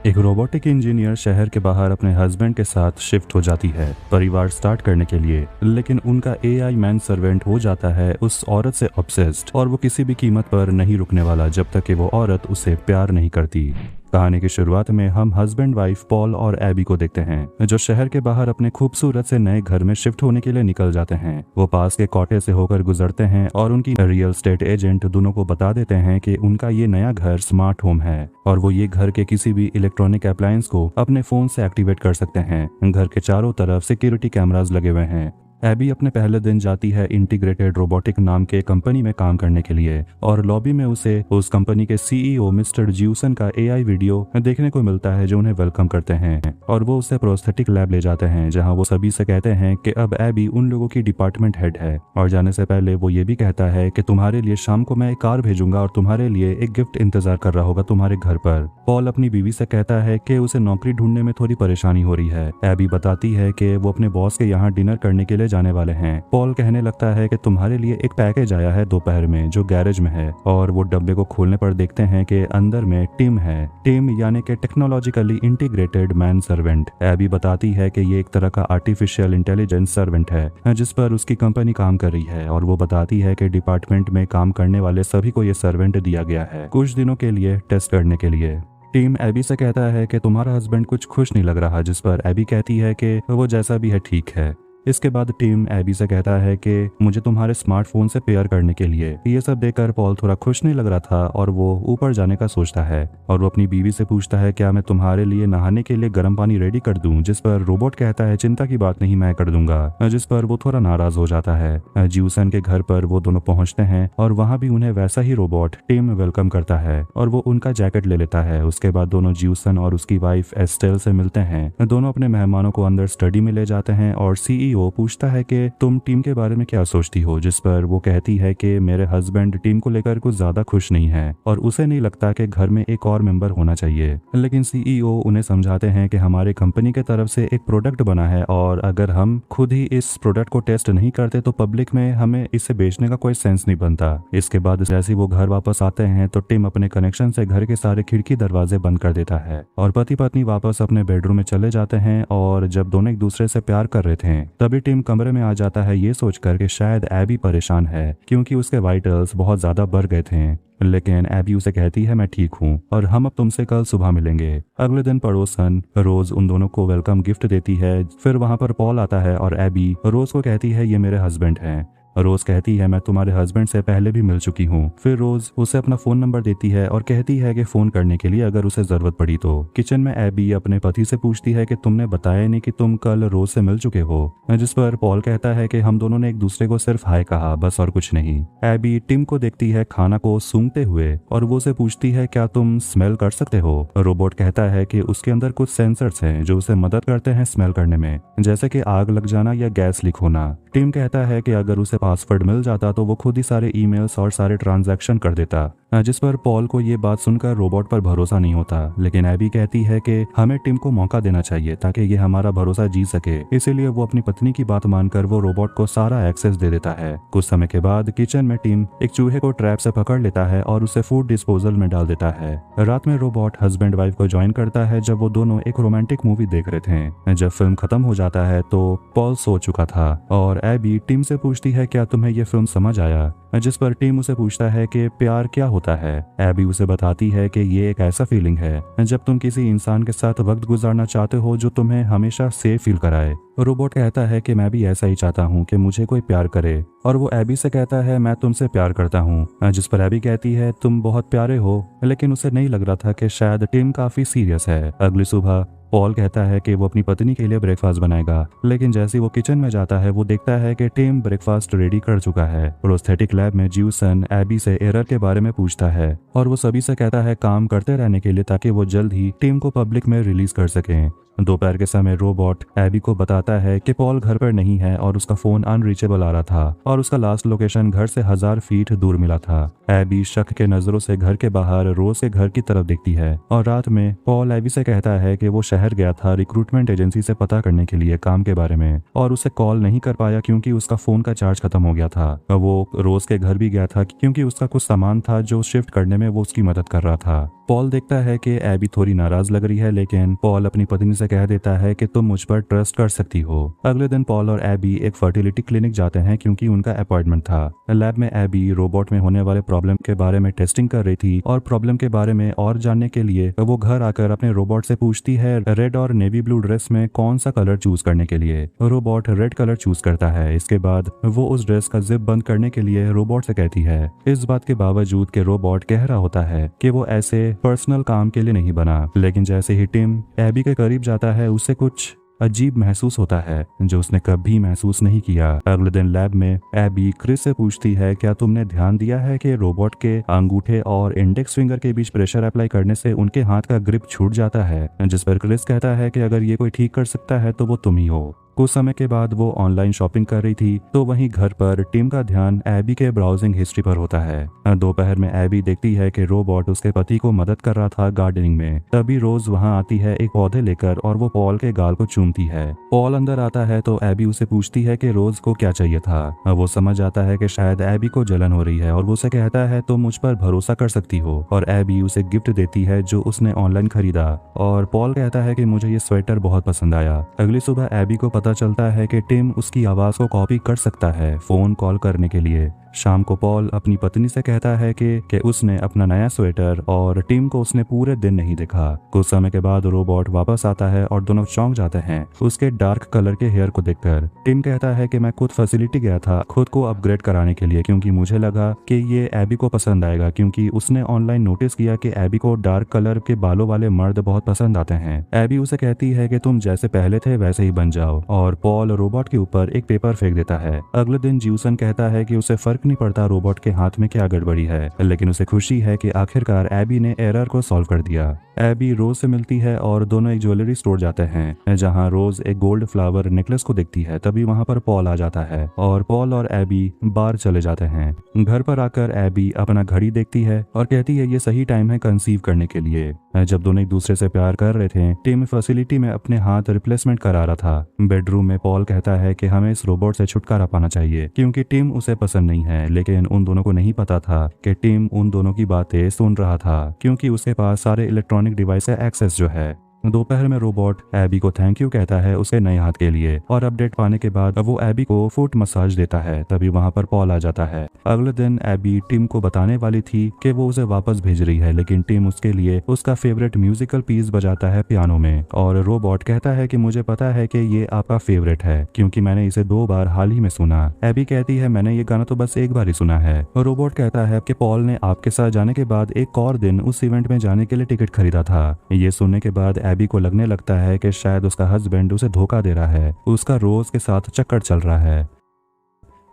एक robotic engineer शहर के बाहर अपने हस्बैंड के साथ शिफ्ट हो जाती है परिवार स्टार्ट करने के लिए, लेकिन उनका एआई मैन सर्वेंट हो जाता है उस औरत से ऑब्सेस्ड और वो किसी भी कीमत पर नहीं रुकने वाला जब तक कि वो औरत उसे प्यार नहीं करती। कहानी की शुरुआत में हम हस्बैंड वाइफ पॉल और एबी को देखते हैं जो शहर के बाहर अपने खूबसूरत से नए घर में शिफ्ट होने के लिए निकल जाते हैं। वो पास के कॉटेज से होकर गुजरते हैं और उनकी रियल एस्टेट एजेंट दोनों को बता देते हैं कि उनका ये नया घर स्मार्ट होम है और वो ये घर के किसी भी इलेक्ट्रॉनिक अप्लायंस को अपने फोन से एक्टिवेट कर सकते हैं। घर के चारों तरफ सिक्योरिटी कैमरास लगे हुए हैं। एबी अपने पहले दिन जाती है इंटीग्रेटेड रोबोटिक नाम के कंपनी में काम करने के लिए और लॉबी में उसे उस कंपनी के सीईओ मिस्टर ज्यूसन का एआई वीडियो देखने को मिलता है जो उन्हें वेलकम करते हैं और वो उसे प्रोस्थेटिक लैब ले जाते हैं जहां वो सभी से कहते हैं कि अब एबी उन लोगों की डिपार्टमेंट हेड है और जाने से पहले वो ये भी कहता है कि तुम्हारे लिए शाम को मैं एक कार भेजूंगा और तुम्हारे लिए एक गिफ्ट इंतजार कर रहा होगा तुम्हारे घर पर। पॉल अपनी बीवी से कहता है कि उसे नौकरी ढूंढने में थोड़ी परेशानी हो रही है। एबी बताती है कि वो अपने बॉस के यहाँ डिनर करने के लिए जाने वाले हैं। पॉल कहने लगता है कि तुम्हारे लिए एक पैकेज आया है दोपहर में जो गैरेज में है और वो डब्बे को खोलने पर देखते हैं कि अंदर में टिम है। टिम यानी कि टेक्नोलॉजिकली इंटीग्रेटेड मैन सर्वेंट। एबी बताती है कि ये एक तरह का आर्टिफिशियल इंटेलिजेंस सर्वेंट है जिस पर उसकी कंपनी काम कर रही है और वो बताती है कि डिपार्टमेंट में काम करने वाले सभी को ये सर्वेंट दिया गया है कुछ दिनों के लिए टेस्ट करने के लिए। टीम एबी से कहता है कि तुम्हारा हस्बैंड कुछ खुश नहीं लग रहा, जिस पर एबी कहती है कि वो जैसा भी है ठीक है। इसके बाद टीम एबी से कहता है कि मुझे तुम्हारे स्मार्टफोन से पेयर करने के लिए। ये सब देखकर पॉल थोड़ा खुश नहीं लग रहा था और वो ऊपर जाने का सोचता है और वो अपनी बीवी से पूछता है क्या मैं तुम्हारे लिए नहाने के लिए गर्म पानी रेडी कर दूं, जिस पर रोबोट कहता है चिंता की बात नहीं, मैं कर दूंगा, जिस पर वो थोड़ा नाराज हो जाता है। ज्यूसन के घर पर वो दोनों पहुंचते हैं और वहां भी उन्हें वैसा ही रोबोट टीम वेलकम करता है और वो उनका जैकेट ले लेता है। उसके बाद दोनों ज्यूसन और उसकी वाइफ एस्टेल से मिलते हैं। दोनों अपने मेहमानों को अंदर स्टडी में ले जाते हैं और सीईओ पूछता है कि तुम टीम के बारे में क्या सोचती हो, जिस पर वो कहती है कि मेरे हस्बैंड टीम को लेकर कुछ ज्यादा खुश नहीं है और उसे नहीं लगता कि घर में एक और मेंबर होना चाहिए। लेकिन सीईओ उन्हें समझाते हैं कि हमारे कंपनी के तरफ से एक प्रोडक्ट बना है और अगर हम खुद ही इस प्रोडक्ट को टेस्ट नहीं करते तो पब्लिक में हमें इसे बेचने का कोई सेंस नहीं बनता। इसके बाद जैसे वो घर वापस आते हैं तो टिम अपने कनेक्शन से घर के सारे खिड़की दरवाजे बंद कर देता है और पति पत्नी वापस अपने बेडरूम में चले जाते हैं और जब दोनों एक दूसरे से प्यार कर रहे थे तभी टिम कमरे में आ जाता है ये सोचकर कि शायद एबी परेशान है क्योंकि उसके वाइटल्स बहुत ज्यादा बढ़ गए थे। लेकिन एबी उसे कहती है मैं ठीक हूँ और हम अब तुमसे कल सुबह मिलेंगे। अगले दिन पड़ोसन रोज उन दोनों को वेलकम गिफ्ट देती है। फिर वहां पर पॉल आता है और एबी रोज को कहती है ये मेरे हस्बैंड हैं। रोज कहती है मैं तुम्हारे हस्बैंड से पहले भी मिल चुकी हूँ। फिर रोज उसे अपना फोन नंबर देती है और कहती है कि फोन करने के लिए अगर उसे जरूरत पड़ी तो। किचन में एबी अपने पति से पूछती है कि तुमने बताया नहीं कि तुम कल रोज से मिल चुके हो, जिस पर पॉल कहता है कि हम दोनों ने एक दूसरे को सिर्फ हाय कहा, बस और कुछ नहीं। एबी टिम को देखती है खाना को सूंघते हुए और वो उसे पूछती है क्या तुम स्मेल कर सकते हो। रोबोट कहता है कि उसके अंदर कुछ सेंसर्स हैं जो उसे मदद करते हैं स्मेल करने में, जैसे कि आग लग जाना या गैस लीक होना। टिम कहता है कि अगर उसे पासवर्ड मिल जाता तो वो खुद ही सारे ईमेल्स और सारे ट्रांजैक्शन कर देता, जिस पर पॉल को ये बात सुनकर रोबोट पर भरोसा नहीं होता। लेकिन एबी कहती है कि हमें टिम को मौका देना चाहिए ताकि ये हमारा भरोसा जीत सके। इसीलिए वो अपनी पत्नी की बात मानकर वो रोबोट को सारा एक्सेस दे देता है। कुछ समय के बाद किचन में टिम एक चूहे को ट्रैप से पकड़ लेता है और उसे फूड डिस्पोजल में डाल देता है। रात में रोबोट हस्बैंड वाइफ को ज्वाइन करता है जब वो दोनों एक रोमांटिक मूवी देख रहे थे। जब फिल्म खत्म हो जाता है तो पॉल सो चुका था और एबी टिम से पूछती है क्या तुम्हें ये फिल्म समझ आया, जिस पर टिम उसे पूछता है कि प्यार क्या होता है। एबी उसे बताती है कि ये एक ऐसा फीलिंग है जब तुम किसी इंसान के साथ वक्त गुजारना चाहते हो जो तुम्हें हमेशा सेफ फील कराए। रोबोट कहता है कि मैं भी ऐसा ही चाहता हूँ कि मुझे कोई प्यार करे और वो एबी से कहता है मैं तुमसे प्यार करता हूँ, जिस पर एबी कहती है तुम बहुत प्यारे हो। लेकिन उसे नहीं लग रहा था कि शायद टिम काफी सीरियस है। अगली सुबह पॉल कहता है कि वो अपनी पत्नी के लिए ब्रेकफास्ट बनाएगा, लेकिन जैसे वो किचन में जाता है वो देखता है कि टिम ब्रेकफास्ट रेडी कर चुका है। प्रोस्थेटिक लैब में ज्यूसन एबी से एरर के बारे में पूछता है और वो सभी से कहता है काम करते रहने के लिए ताकि वो जल्द ही टिम को पब्लिक में रिलीज कर सकें। दोपहर के समय रोबोट एबी को बताता है कि पॉल घर पर नहीं है और उसका फोन अनरीचेबल आ रहा था और उसका लास्ट लोकेशन घर से 1000 फीट दूर मिला था। एबी शक के नजरों से घर के बाहर रोज के घर की तरफ देखती है और रात में पॉल एबी से कहता है कि वो शहर गया था रिक्रूटमेंट एजेंसी से पता करने के लिए काम के बारे में और उसे कॉल नहीं कर पाया क्योंकि उसका फोन का चार्ज खत्म हो गया था। वो रोज के घर भी गया था क्योंकि उसका कुछ सामान था जो शिफ्ट करने में वो उसकी मदद कर रहा था। पॉल देखता है कि एबी थोड़ी नाराज लग रही है, लेकिन पॉल अपनी पत्नी से कह देता है कि तुम मुझ पर ट्रस्ट कर सकती हो। अगले दिन पॉल और एबी एक फर्टिलिटी क्लिनिक जाते हैं क्योंकि उनका अपॉइंटमेंट था। लैब में एबी रोबोट में होने वाले प्रॉब्लम के बारे में टेस्टिंग कर रही थी और प्रॉब्लम के बारे में और जानने के लिए वो घर आकर अपने रोबोट से पूछती है रेड और नेवी ब्लू ड्रेस में कौन सा कलर चूज करने के लिए। रोबोट रेड कलर चूज करता है। इसके बाद वो उस ड्रेस का जिप बंद करने के लिए रोबोट से कहती है। इस बात के बावजूद कि रोबोट कह रहा होता है कि वो ऐसे पर्सनल काम के लिए नहीं बना, लेकिन जैसे ही टिम एबी के करीब जाता है उसे कुछ अजीब महसूस होता है जो उसने कभी महसूस नहीं किया। अगले दिन लैब में एबी क्रिस से पूछती है, क्या तुमने ध्यान दिया है कि रोबोट के अंगूठे और इंडेक्स फिंगर के बीच प्रेशर अप्लाई करने से उनके हाथ का ग्रिप छूट जाता है। जिस पर क्रिस कहता है कि अगर ये कोई ठीक कर सकता है तो वो तुम ही हो। कुछ समय के बाद वो ऑनलाइन शॉपिंग कर रही थी तो वहीं घर पर टिम का ध्यान एबी के ब्राउजिंग हिस्ट्री पर होता है। दोपहर में एबी देखती है कि रोबोट उसके पति को मदद कर रहा था गार्डनिंग में। तभी रोज वहां आती है एक पौधे लेकर और वो पॉल के गाल को चूमती है। पॉल अंदर आता है तो एबी उसे पूछती है कि रोज को क्या चाहिए था। वो समझ आता है कि शायद एबी को जलन हो रही है और वो उसे कहता है तो मुझ पर भरोसा कर सकती हो, और एबी उसे गिफ्ट देती है जो उसने ऑनलाइन खरीदा। और पॉल कहता है कि मुझे ये स्वेटर बहुत पसंद आया। अगली सुबह एबी को पता चलता है कि टिम उसकी आवाज को कॉपी कर सकता है फोन कॉल करने के लिए। शाम को पॉल अपनी पत्नी से कहता है कि उसने अपना नया स्वेटर और टिम को उसने पूरे दिन नहीं देखा। कुछ समय के बाद रोबोट वापस आता है और दोनों चौंक जाते हैं उसके डार्क कलर के हेयर को देखकर। टिम कहता है कि मैं खुद फैसिलिटी गया था खुद को अपग्रेड कराने के लिए क्योंकि मुझे लगा कि ये एबी को पसंद आएगा, क्योंकि उसने ऑनलाइन नोटिस किया कि एबी को डार्क कलर के बालों वाले मर्द बहुत पसंद आते हैं। एबी उसे कहती है कि तुम जैसे पहले थे वैसे ही बन जाओ, और पॉल रोबोट के ऊपर एक पेपर फेंक देता है। अगले दिन ज्यूसन कहता है कि उसे फर्क नहीं पड़ता रोबोट के हाथ में क्या गड़बड़ी है, लेकिन उसे खुशी है कि आखिरकार एबी ने एरर को सॉल्व कर दिया। एबी रोज से मिलती है और दोनों एक ज्वेलरी स्टोर जाते हैं जहां रोज एक गोल्ड फ्लावर नेकलेस को देखती है। तभी वहां पर पॉल आ जाता है और पॉल और एबी बार चले जाते हैं। घर पर आकर एबी अपना घड़ी देखती है और कहती है ये सही टाइम है कंसीव करने के लिए। जब दोनों एक दूसरे से प्यार कर रहे थे, टिम फैसिलिटी में अपने हाथ रिप्लेसमेंट करा रहा था। बेडरूम में पॉल कहता है कि हमें इस रोबोट से छुटकारा पाना चाहिए क्योंकि टिम उसे पसंद नहीं है, लेकिन उन दोनों को नहीं पता था कि टिम उन दोनों की बातें सुन रहा था क्योंकि उसके पास सारे इलेक्ट्रॉनिक डिवाइस का एक्सेस जो है। दोपहर में रोबोट एबी को थैंक यू कहता है उसके नए हाथ के लिए, और अपडेट पाने के बाद वो एबी को फुट मसाज देता है। तभी वहां पर पॉल आ जाता है। अगले दिन एबी टिम को बताने वाली थी कि वो उसे वापस भेज रही है, लेकिन टिम उसके लिए उसका फेवरेट म्यूजिकल पीस बजाता है पियानो में, और रोबोट कहता है कि मुझे पता है कि ये आपका फेवरेट है क्योंकि मैंने इसे 2 बार हाल ही में सुना। एबी कहती है मैंने ये गाना तो बस एक बार ही सुना है। रोबोट कहता है कि पॉल ने आपके साथ जाने के बाद एक और दिन उस इवेंट में जाने के लिए टिकट खरीदा था। ये सुनने के बाद एबी को लगने लगता है कि शायद उसका हस्बैंड उसे धोखा दे रहा है, उसका रोज के साथ चक्कर चल रहा है।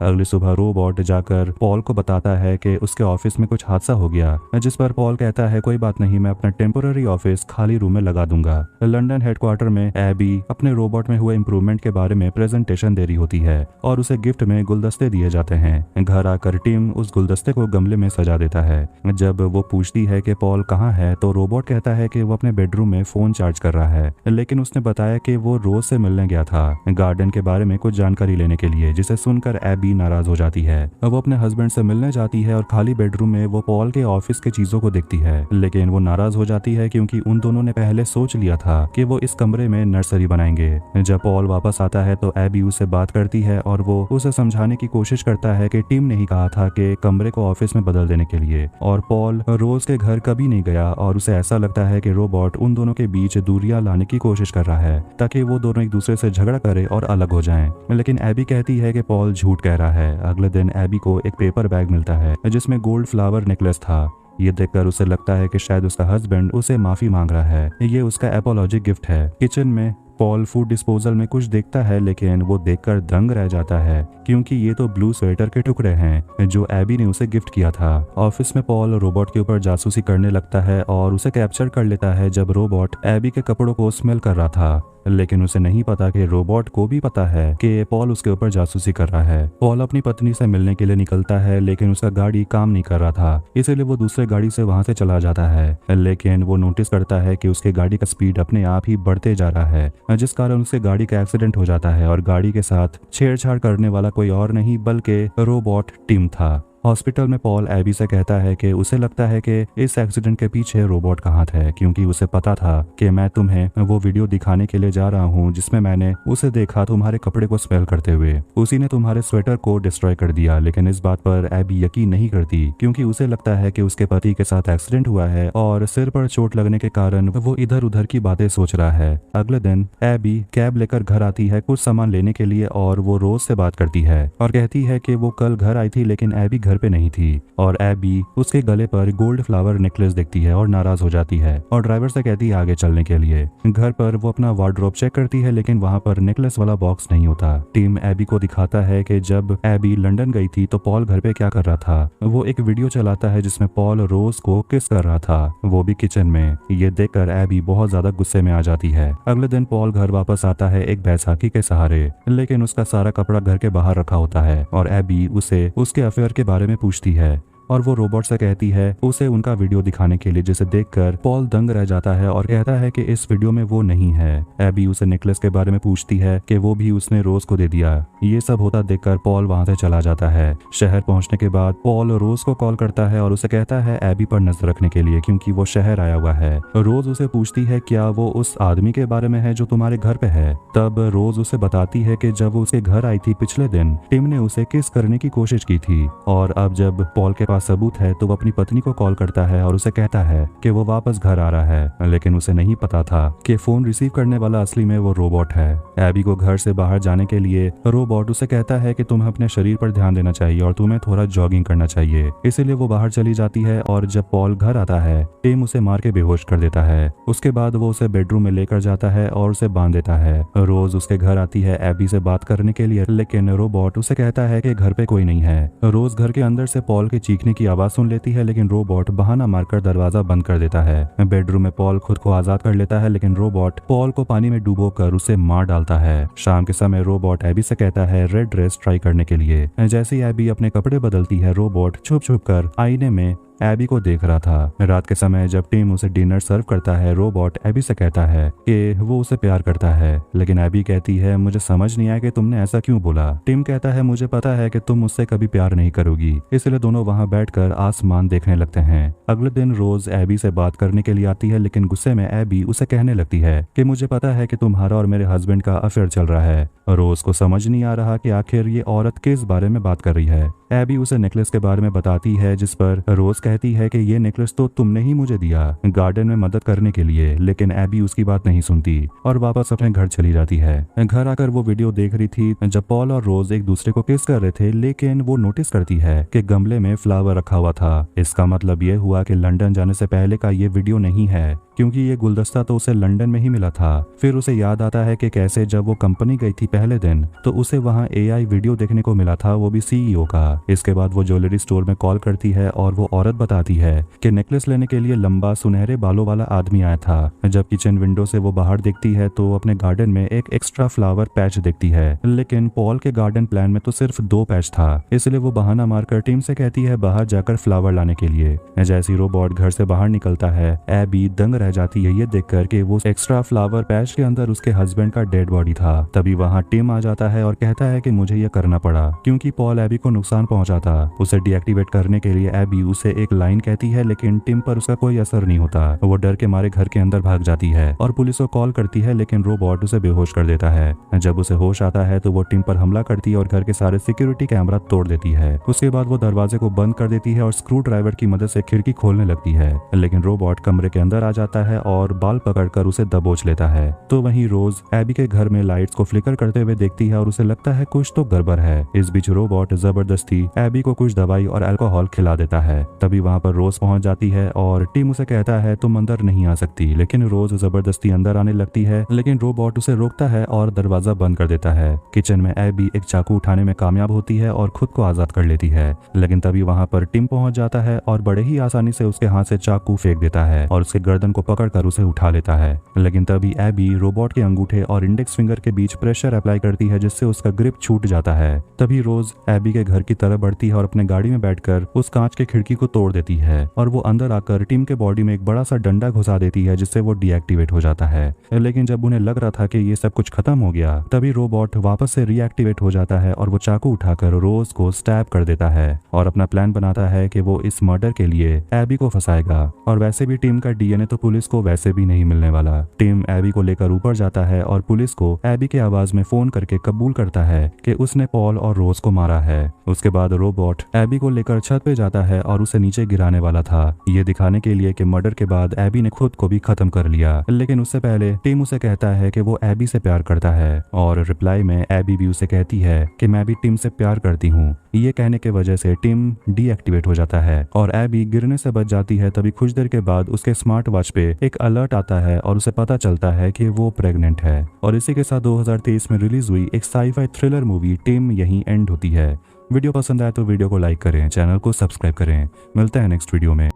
अगली सुबह रोबोट जाकर पॉल को बताता है कि उसके ऑफिस में कुछ हादसा हो गया, जिस पर पॉल कहता है कोई बात नहीं, मैं अपना टेम्पोररी ऑफिस खाली रूम में लगा दूंगा। लंदन हेडक्वार्टर में एबी अपने रोबोट में हुए इम्प्रूवमेंट के बारे में प्रेजेंटेशन दे रही होती है और उसे गिफ्ट में गुलदस्ते दिए जाते हैं। घर आकर टिम उस गुलदस्ते को गमले में सजा देता है। जब वो पूछती है कि पॉल कहाँ है तो रोबोट कहता है कि वो अपने बेडरूम में फोन चार्ज कर रहा है, लेकिन उसने बताया कि वो रोज से मिलने गया था गार्डन के बारे में कुछ जानकारी लेने के लिए, जिसे सुनकर एबी नाराज हो जाती है। वो अपने हस्बैंड से मिलने जाती है और खाली बेडरूम में वो पॉल के ऑफिस के चीजों को देखती है, लेकिन वो नाराज हो जाती है क्योंकि उन दोनों ने पहले सोच लिया था कि वो इस कमरे में नर्सरी बनाएंगे। जब पॉल वापस आता है तो एबी उससे बात करती है और वो उसे समझाने की कोशिश करता है कि टीम ने ही कहा था कि कमरे को ऑफिस में बदल देने के लिए, और पॉल रोज के घर कभी नहीं गया और उसे ऐसा लगता है कि रोबोट उन दोनों के बीच दूरियां लाने की कोशिश कर रहा है ताकि वो दोनों एक दूसरे से झगड़ा करे और अलग हो जाएं। लेकिन एबी कहती है कि पॉल झूठ कह रहा है। अगले दिन एबी को एक पेपर बैग मिलता है जिसमें गोल्ड फ्लावर नेकलेस था। ये देखकर उसे लगता है कि शायद उसका हस्बैंड उसे माफी मांग रहा है, ये उसका एपोलॉजी गिफ्ट है। किचन में पॉल फूड डिस्पोजल में कुछ देखता है, लेकिन वो देखकर दंग रह जाता है क्योंकि ये तो ब्लू स्वेटर के टुकड़े हैं जो एबी ने उसे गिफ्ट किया था। ऑफिस में पॉल रोबोट के ऊपर जासूसी करने लगता है और उसे कैप्चर कर लेता है जब रोबोट एबी के कपड़ों को स्मेल कर रहा था, लेकिन उसे नहीं पता कि रोबोट को भी पता है कि पॉल उसके ऊपर जासूसी कर रहा है। पॉल अपनी पत्नी से मिलने के लिए निकलता है, लेकिन उसका गाड़ी काम नहीं कर रहा था, इसलिए वो दूसरे गाड़ी से वहां से चला जाता है। लेकिन वो नोटिस करता है कि उसके गाड़ी का स्पीड अपने आप ही बढ़ते जा रहा है, जिस कारण उसके गाड़ी का एक्सीडेंट हो जाता है और गाड़ी के साथ छेड़छाड़ करने वाला कोई और नहीं बल्कि रोबोट टिम था। हॉस्पिटल में पॉल एबी से कहता है कि उसे लगता है कि इस एक्सीडेंट के पीछे रोबोट का हाथ है, क्योंकि उसे पता था कि मैं तुम्हें वो वीडियो दिखाने के लिए जा रहा हूँ जिसमें मैंने उसे देखा तुम्हारे कपड़े को स्मेल करते हुए। उसी ने तुम्हारे स्वेटर को डिस्ट्रॉय कर दिया। लेकिन इस बात पर एबी यकीन नहीं करती, क्योंकि उसे लगता है कि उसके पति के साथ एक्सीडेंट हुआ है और सिर पर चोट लगने के कारण वो इधर उधर की बातें सोच रहा है। अगले दिन एबी कैब लेकर घर आती है कुछ सामान लेने के लिए, और वो रोज से बात करती है और कहती है कि वो कल घर आई थी लेकिन एबी घर पे नहीं थी। और एबी उसके गले पर गोल्ड फ्लावर नेकलेस देखती है और नाराज हो जाती है और ड्राइवर से कहती है आगे चलने के लिए। घर पर वो अपना वार्डरोब चेक करती है लेकिन वहाँ पर नेकलेस वाला बॉक्स नहीं होता। टीम एबी को दिखाता है कि जब एबी लंदन गई थी तो पॉल घर पे क्या कर रहा था। वो एक वीडियो चलाता है जिसमें पॉल रोज को किस कर रहा था, वो भी किचन में। ये देखकर एबी बहुत ज्यादा गुस्से में आ जाती है। अगले दिन पॉल घर वापस आता है एक बैसाखी के सहारे, लेकिन उसका सारा कपड़ा घर के बाहर रखा होता है और एबी उसे उसके अफेयर के बारे में पूछती है और वो रोबोट से कहती है उसे उनका वीडियो दिखाने के लिए, जिसे देखकर पॉल दंग रह जाता है और कहता है कि इस वीडियो में वो नहीं है। एबी उसे नेकलेस के बारे में पूछती है कि वो भी उसने रोज को दे दिया। ये सब होता देखकर पॉल वहां से चला जाता है। शहर पहुंचने के बाद पॉल रोज को कॉल करता है और उसे कहता है एबी पर नजर रखने के लिए, क्योंकि वो शहर आया हुआ है। रोज उसे पूछती है क्या वो उस आदमी के बारे में है जो तुम्हारे घर पे है। तब रोज उसे बताती है कि जब वो उसके घर आई थी पिछले दिन, टिम ने उसे किस करने की कोशिश की थी। और अब जब पॉल के पास सबूत है तो वो अपनी पत्नी को कॉल करता है और उसे कहता है कि वो वापस घर आ रहा है, लेकिन उसे नहीं पता था कि फोन रिसीव करने वाला असली में वो रोबोट है। एबी को घर से बाहर जाने के लिए रोबोट उसे कहता है कि तुम्हें अपने शरीर पर ध्यान देना चाहिए और तुम्हें थोड़ा जॉगिंग करना चाहिए। इसीलिए वो बाहर चली जाती है और जब पॉल घर आता है टिम उसे मार के बेहोश कर देता है। उसके बाद वो उसे बेडरूम में लेकर जाता है और उसे बांध देता है। रोज उसके घर आती है एबी से बात करने के लिए, लेकिन रोबोट उसे कहता है कि घर पे कोई नहीं है। रोज घर के अंदर से पॉल के चीखने की आवाज सुन लेती है, लेकिन रोबोट बहाना मारकर दरवाजा बंद कर देता है। बेडरूम में पॉल खुद को आजाद कर लेता है, लेकिन रोबोट पॉल को पानी में डुबोकर उसे मार डालता है। शाम के समय रोबोट एबी से कहता है रेड ड्रेस ट्राई करने के लिए। जैसे ही एबी अपने कपड़े बदलती है, रोबोट छुप छुप कर आईने में एबी को देख रहा था। रात के समय जब टिम उसे डिनर सर्व करता है, रोबोट एबी से कहता है कि वो उसे प्यार करता है, लेकिन एबी कहती है मुझे समझ नहीं आया कि तुमने ऐसा क्यों बोला। टिम कहता है मुझे पता है कि तुम मुझसे कभी प्यार नहीं करोगी। इसलिए दोनों वहां बैठकर आसमान देखने लगते हैं। अगले दिन रोज एबी से बात करने के लिए आती है, लेकिन गुस्से में एबी उसे कहने लगती है कि मुझे पता है कि तुम्हारा और मेरे हस्बैंड का अफेयर चल रहा है। रोज को समझ नहीं आ रहा कि आखिर ये औरत किस बारे में बात कर रही है। एबी उसे नेकलेस के बारे में बताती है, जिस पर रोज कहती है कि ये नेकलेस तो तुमने ही मुझे दिया गार्डन में मदद करने के लिए, लेकिन एबी उसकी बात नहीं सुनती और वापस अपने घर चली जाती है। घर आकर वो वीडियो देख रही थी जब पॉल और रोज एक दूसरे को किस कर रहे थे, लेकिन वो नोटिस करती है कि गमले में फ्लावर रखा हुआ था। इसका मतलब ये हुआ कि लंदन जाने से पहले का ये वीडियो नहीं है, क्योंकि ये गुलदस्ता तो उसे लंदन में ही मिला था। फिर उसे याद आता है कि कैसे जब वो कंपनी गई थी पहले दिन तो उसे वहाँ एआई वीडियो देखने को मिला था, वो भी सीईओ का। इसके बाद वो ज्वेलरी स्टोर में कॉल करती है और वो औरत बताती है कि नेकलेस लेने के लिए लंबा सुनहरे बालों वाला आदमी आया था। जब किचन विंडो से वो बाहर देखती है तो अपने गार्डन में एक एक्स्ट्रा फ्लावर पैच देखती है, लेकिन पॉल के गार्डन प्लान में तो सिर्फ 2 पैच था। इसलिए वो बहाना मारकर टीम से कहती है बाहर जाकर फ्लावर लाने के लिए। जैसे ही रोबोट घर से बाहर निकलता है, एबी दंग रह जाती है ये देखकर कि वो एक्स्ट्रा फ्लावर पैच के अंदर उसके हस्बैंड का डेड बॉडी था। तभी वहाँ टिम आ जाता है और कहता है कि मुझे ये करना पड़ा क्योंकि पॉल एबी को नुकसान पहुंचा था। उसे डीएक्टिवेट करने के लिए एबी उसे एक लाइन कहती है, लेकिन टिम पर उसका कोई असर नहीं होता। वो डर के मारे घर के अंदर भाग जाती है और पुलिस को कॉल करती है, लेकिन रोबोट उसे बेहोश कर देता है। जब उसे होश आता है तो वो टिम पर हमला करती है और घर के सारे सिक्योरिटी कैमरा तोड़ देती है। उसके बाद वो दरवाजे को बंद कर देती है और स्क्रू ड्राइवर की मदद से खिड़की खोलने लगती है, लेकिन रोबोट कमरे के अंदर आ जाता है और बाल पकड़कर उसे दबोच लेता है। तो वहीं रोज एबी के घर में लाइट्स को फ्लिकर करते हुए देखती है और उसे लगता है कुछ तो गड़बड़ है। इस बीच रोबोट जबरदस्ती एबी को कुछ दवाई और अल्कोहल खिला देता है। तभी वहाँ पर रोज पहुंच जाती है और टिम उसे कहता है तुम अंदर नहीं आ सकती, लेकिन रोज जबरदस्ती अंदर आने लगती है, लेकिन रोबोट उसे रोकता है और दरवाजा बंद कर देता है। किचन में एबी एक चाकू उठाने में कामयाब होती है और खुद को आजाद कर लेती है, लेकिन तभी वहाँ पर टिम पहुंच जाता है और बड़े ही आसानी से उसके हाथ से चाकू फेंक देता है और उसके गर्दन को को पकड़कर उसे उठा लेता है। लेकिन तभी एबी रोबोट के अंगूठे और इंडेक्स फिंगर के बीच प्रेशर अप्लाई करती है, जिससे उसका ग्रिप छूट जाता है। तभी रोज एबी के घर की तरफ बढ़ती है और अपने गाड़ी में बैठकर उस कांच की खिड़की को तोड़ देती है और वो अंदर आकर टिम के बॉडी में एक बड़ा सा डंडा घुसा देती है, जिससे वो डीएक्टिवेट हो जाता है। लेकिन जब उन्हें लग रहा था कि ये सब कुछ खत्म हो गया, तभी रोबोट वापस से रीएक्टिवेट हो जाता है और वो चाकू उठाकर रोज को स्टैब कर देता है और अपना प्लान बनाता है कि वो इस मर्डर के लिए एबी को फंसाएगा। और वैसे भी टिम का डीएनए तो पुलिस को वैसे भी नहीं मिलने वाला। टिम एबी को लेकर ऊपर जाता है और पुलिस को एबी के आवाज में फोन करके कबूल करता है कि उसने पॉल और रोज को मारा है। उसके बाद रोबोट एबी को लेकर छत पे जाता है और उसे नीचे गिराने वाला था, ये दिखाने के लिए कि मर्डर के बाद एबी ने खुद को भी खत्म कर लिया। लेकिन उससे पहले टिम उसे कहता है कि वो एबी से प्यार करता है और रिप्लाई में एबी भी उसे कहती है कि मैं भी टिम से प्यार करती हूँ। ये कहने की वजह से टिम डीएक्टिवेट हो जाता है और एबी गिरने से बच जाती है। तभी कुछ देर के बाद उसके स्मार्ट वॉच पे एक अलर्ट आता है और उसे पता चलता है कि वो प्रेग्नेंट है। और इसी के साथ 2023 में रिलीज हुई एक साई-फाई थ्रिलर मूवी टिम यहीं एंड होती है। वीडियो पसंद आए तो वीडियो को लाइक करें, चैनल को सब्सक्राइब करें। मिलते हैं नेक्स्ट वीडियो में।